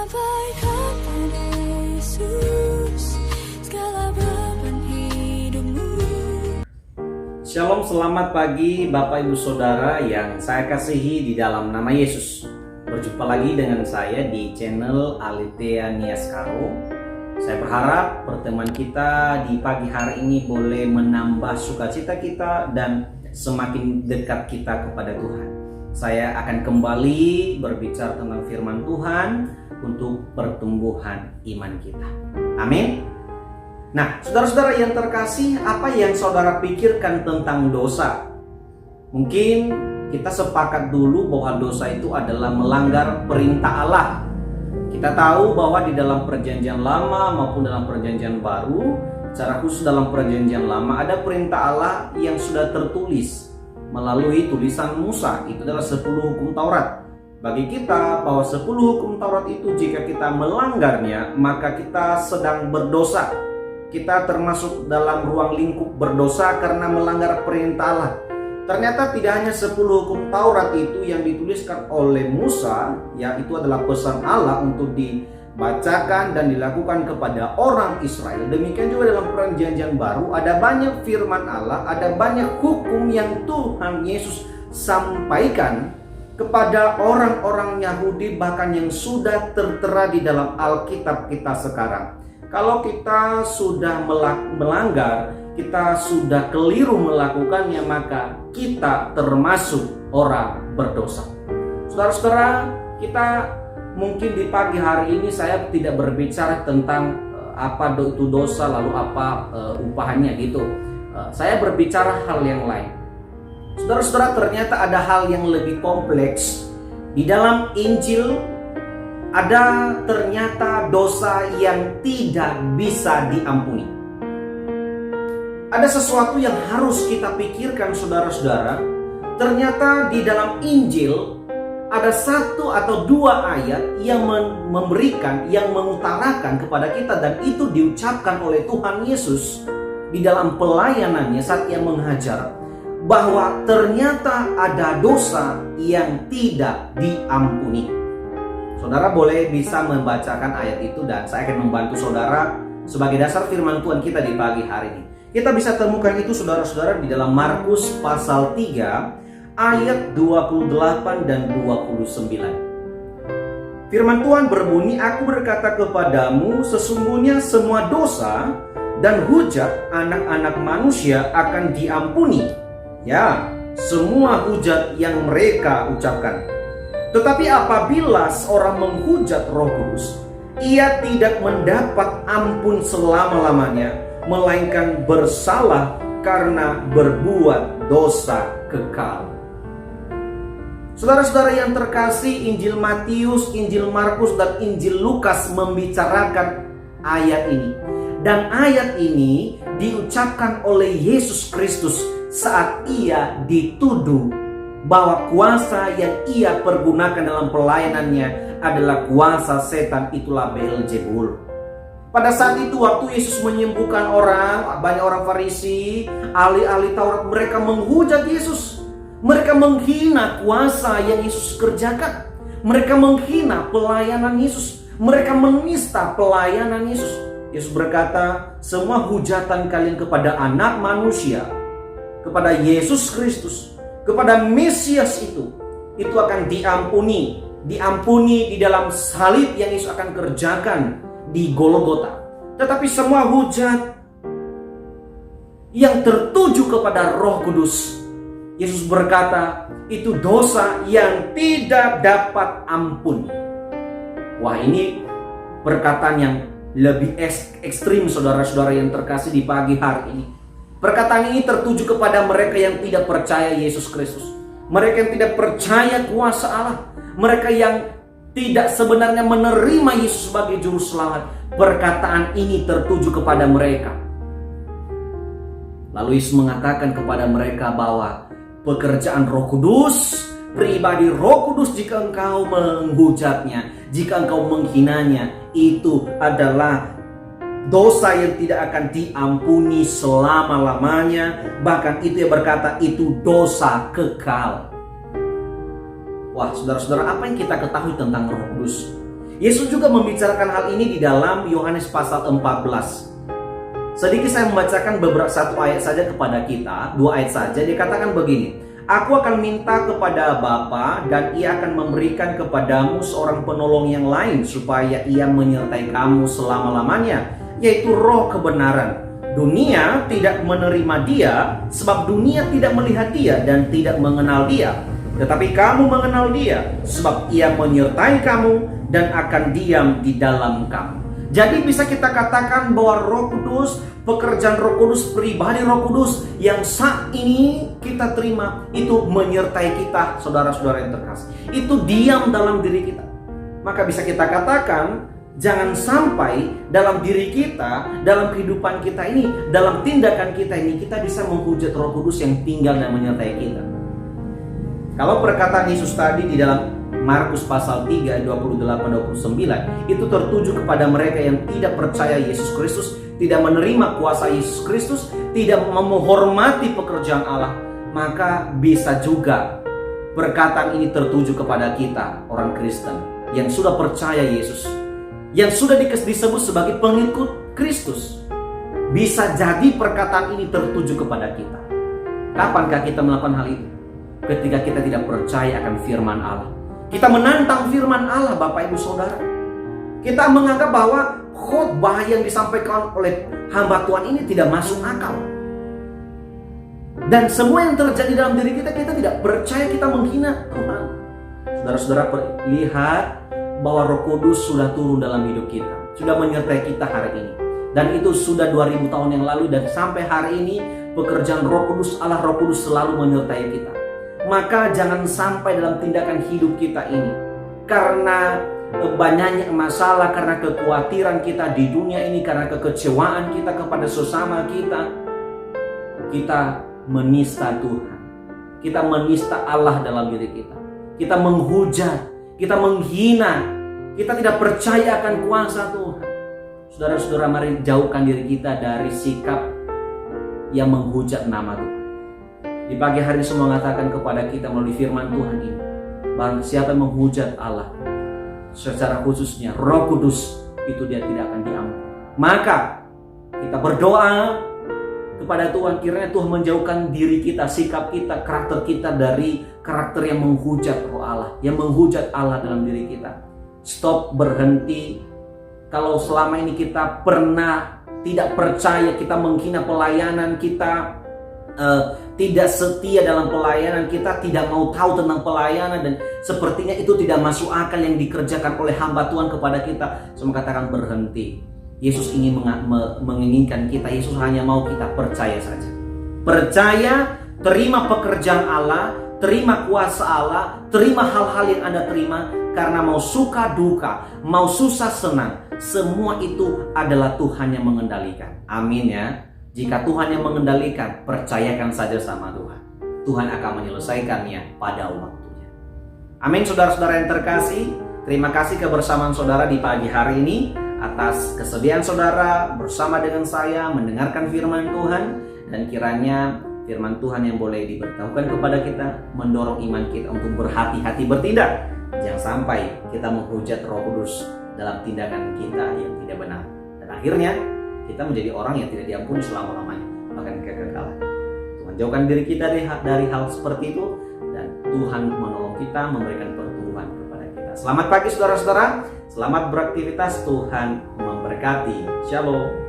Sampaikan pada Yesus segala beban hidupmu. Shalom, selamat pagi Bapak Ibu Saudara yang saya kasihi di dalam nama Yesus. Berjumpa lagi dengan saya di channel Aletheia Nias Karo. Saya berharap pertemuan kita di pagi hari ini boleh menambah sukacita kita dan semakin dekat kita kepada Tuhan. Saya akan kembali berbicara tentang firman Tuhan untuk pertumbuhan iman kita. Amin. Nah, saudara-saudara yang terkasih, apa yang saudara pikirkan tentang dosa? Mungkin kita sepakat dulu bahwa dosa itu adalah melanggar perintah Allah. Kita tahu bahwa di dalam perjanjian lama maupun dalam perjanjian baru, secara khusus dalam perjanjian lama ada perintah Allah yang sudah tertulis melalui tulisan Musa. Itu adalah 10 hukum Taurat. Bagi kita bahwa 10 hukum Taurat itu jika kita melanggarnya, maka kita sedang berdosa. Kita termasuk dalam ruang lingkup berdosa karena melanggar perintah Allah. Ternyata tidak hanya 10 hukum Taurat itu yang dituliskan oleh Musa, ya itu adalah pesan Allah untuk dibacakan dan dilakukan kepada orang Israel. Demikian juga dalam perjanjian baru ada banyak firman Allah, ada banyak hukum yang Tuhan Yesus sampaikan kepada orang-orang Yahudi bahkan yang sudah tertera di dalam Alkitab kita sekarang. Kalau kita sudah melanggar, kita sudah keliru melakukannya, maka kita termasuk orang berdosa. Saudara-saudara, kita mungkin di pagi hari ini saya tidak berbicara tentang apa itu dosa lalu apa upahannya gitu. Saya berbicara hal yang lain. Saudara-saudara, ternyata ada hal yang lebih kompleks. Di dalam Injil ada ternyata dosa yang tidak bisa diampuni. Ada sesuatu yang harus kita pikirkan, saudara-saudara. Ternyata di dalam Injil ada 1 atau 2 ayat yang memberikan, yang mengutarakan kepada kita, dan itu diucapkan oleh Tuhan Yesus di dalam pelayanannya saat Ia mengajar, bahwa ternyata ada dosa yang tidak diampuni. Saudara boleh bisa membacakan ayat itu dan saya akan membantu saudara sebagai dasar firman Tuhan kita di pagi hari ini. Kita bisa temukan itu saudara-saudara di dalam Markus pasal 3 ayat 28 dan 29. Firman Tuhan berbunyi, "Aku berkata kepadamu, sesungguhnya semua dosa dan hujat anak-anak manusia akan diampuni. Ya, semua hujat yang mereka ucapkan. Tetapi apabila seorang menghujat Roh Kudus, ia tidak mendapat ampun selama-lamanya, melainkan bersalah karena berbuat dosa kekal." Saudara-saudara yang terkasih, Injil Matius, Injil Markus, dan Injil Lukas membicarakan ayat ini. Dan ayat ini diucapkan oleh Yesus Kristus saat Ia dituduh bahwa kuasa yang Ia pergunakan dalam pelayanannya adalah kuasa setan, itulah Beelzebul. Pada saat itu waktu Yesus menyembuhkan orang, banyak orang Farisi, ahli-ahli Taurat, mereka menghujat Yesus. Mereka menghina kuasa yang Yesus kerjakan. Mereka menghina pelayanan Yesus. Mereka menista pelayanan Yesus. Yesus berkata, semua hujatan kalian kepada anak manusia, kepada Yesus Kristus, kepada Mesias itu akan diampuni. Diampuni di dalam salib yang Yesus akan kerjakan di Golgota. Tetapi semua hujat yang tertuju kepada Roh Kudus, Yesus berkata, itu dosa yang tidak dapat ampun. Wah, ini perkataan yang lebih ekstrim, saudara-saudara yang terkasih di pagi hari ini. Perkataan ini tertuju kepada mereka yang tidak percaya Yesus Kristus. Mereka yang tidak percaya kuasa Allah. Mereka yang tidak sebenarnya menerima Yesus sebagai juru selamat. Perkataan ini tertuju kepada mereka. Lalu Yesus mengatakan kepada mereka bahwa pekerjaan Roh Kudus, pribadi Roh Kudus, jika engkau menghujatnya, jika engkau menghinanya, itu adalah dosa yang tidak akan diampuni selama-lamanya. Bahkan itu yang berkata itu dosa kekal. Wah, saudara-saudara, apa yang kita ketahui tentang Roh Kudus? Yesus juga membicarakan hal ini di dalam Yohanes pasal 14. Sedikit saya membacakan beberapa satu ayat saja kepada kita, 2 ayat saja. Dikatakan begini, aku akan minta kepada Bapa dan ia akan memberikan kepadamu seorang penolong yang lain supaya ia menyertai kamu selama-lamanya, yaitu Roh kebenaran. Dunia tidak menerima dia sebab dunia tidak melihat dia dan tidak mengenal dia. Tetapi kamu mengenal dia sebab ia menyertai kamu dan akan diam di dalam kamu. Jadi bisa kita katakan bahwa Roh Kudus, pekerjaan Roh Kudus, pribadi Roh Kudus yang saat ini kita terima itu menyertai kita, saudara-saudara yang terkasih. Itu diam dalam diri kita. Maka bisa kita katakan, jangan sampai dalam diri kita, dalam kehidupan kita ini, dalam tindakan kita ini, kita bisa menghujat Roh Kudus yang tinggal dan menyertai kita. Kalau perkataan Yesus tadi di dalam Markus pasal 3, 28-29 itu tertuju kepada mereka yang tidak percaya Yesus Kristus, tidak menerima kuasa Yesus Kristus, tidak menghormati pekerjaan Allah. Maka bisa juga perkataan ini tertuju kepada kita, orang Kristen yang sudah percaya Yesus, yang sudah disebut sebagai pengikut Kristus. Bisa jadi perkataan ini tertuju kepada kita. Kapankah kita melakukan hal itu? Ketika kita tidak percaya akan firman Allah. Kita menantang firman Allah, Bapak Ibu Saudara. Kita menganggap bahwa khotbah yang disampaikan oleh hamba Tuhan ini tidak masuk akal. Dan semua yang terjadi dalam diri kita, kita tidak percaya, kita menghina Tuhan. Saudara-saudara, lihat bahwa Roh Kudus sudah turun dalam hidup kita, sudah menyertai kita hari ini. Dan itu sudah 2000 tahun yang lalu, dan sampai hari ini pekerjaan Roh Kudus, Allah Roh Kudus selalu menyertai kita. Maka jangan sampai dalam tindakan hidup kita ini, karena banyaknya masalah, karena kekhawatiran kita di dunia ini, karena kekecewaan kita kepada sesama kita, kita menista Tuhan, kita menista Allah dalam diri kita, kita menghujat, kita menghina, kita tidak percaya akan kuasa Tuhan. Saudara-saudara, mari jauhkan diri kita dari sikap yang menghujat nama Tuhan. Di pagi hari ini semua mengatakan kepada kita melalui firman Tuhan ini, barang siapa yang menghujat Allah, secara khususnya Roh Kudus, itu dia tidak akan diampuni. Maka kita berdoa kepada Tuhan, kiranya Tuhan menjauhkan diri kita, sikap kita, karakter kita dari karakter yang menghujat Roh Allah, yang menghujat Allah dalam diri kita. Stop, berhenti. Kalau selama ini kita pernah tidak percaya, kita menghina pelayanan kita, tidak setia dalam pelayanan kita, tidak mau tahu tentang pelayanan, dan sepertinya itu tidak masuk akal yang dikerjakan oleh hamba Tuhan kepada kita, semua katakan berhenti. Yesus ingin menginginkan kita, Yesus hanya mau kita percaya saja. Percaya, terima pekerjaan Allah, terima kuasa Allah, terima hal-hal yang Anda terima, karena mau suka duka, mau susah senang, semua itu adalah Tuhan yang mengendalikan. Amin ya. Jika Tuhan yang mengendalikan, percayakan saja sama Tuhan. Tuhan akan menyelesaikannya pada waktunya. Amin, saudara-saudara yang terkasih. Terima kasih kebersamaan saudara di pagi hari ini, atas kesediaan saudara bersama dengan saya mendengarkan firman Tuhan. Dan kiranya firman Tuhan yang boleh diberitahukan kepada kita, mendorong iman kita untuk berhati-hati bertindak. Jangan sampai kita menghujat Roh Kudus dalam tindakan kita yang tidak benar. Dan akhirnya kita menjadi orang yang tidak diampuni selama-lamanya, bahkan kekekalan. Tuhan jauhkan diri kita dari hal seperti itu, dan Tuhan menolong kita, memberikan pertumbuhan kepada kita. Selamat pagi saudara-saudara, selamat beraktivitas, Tuhan memberkati. Shalom.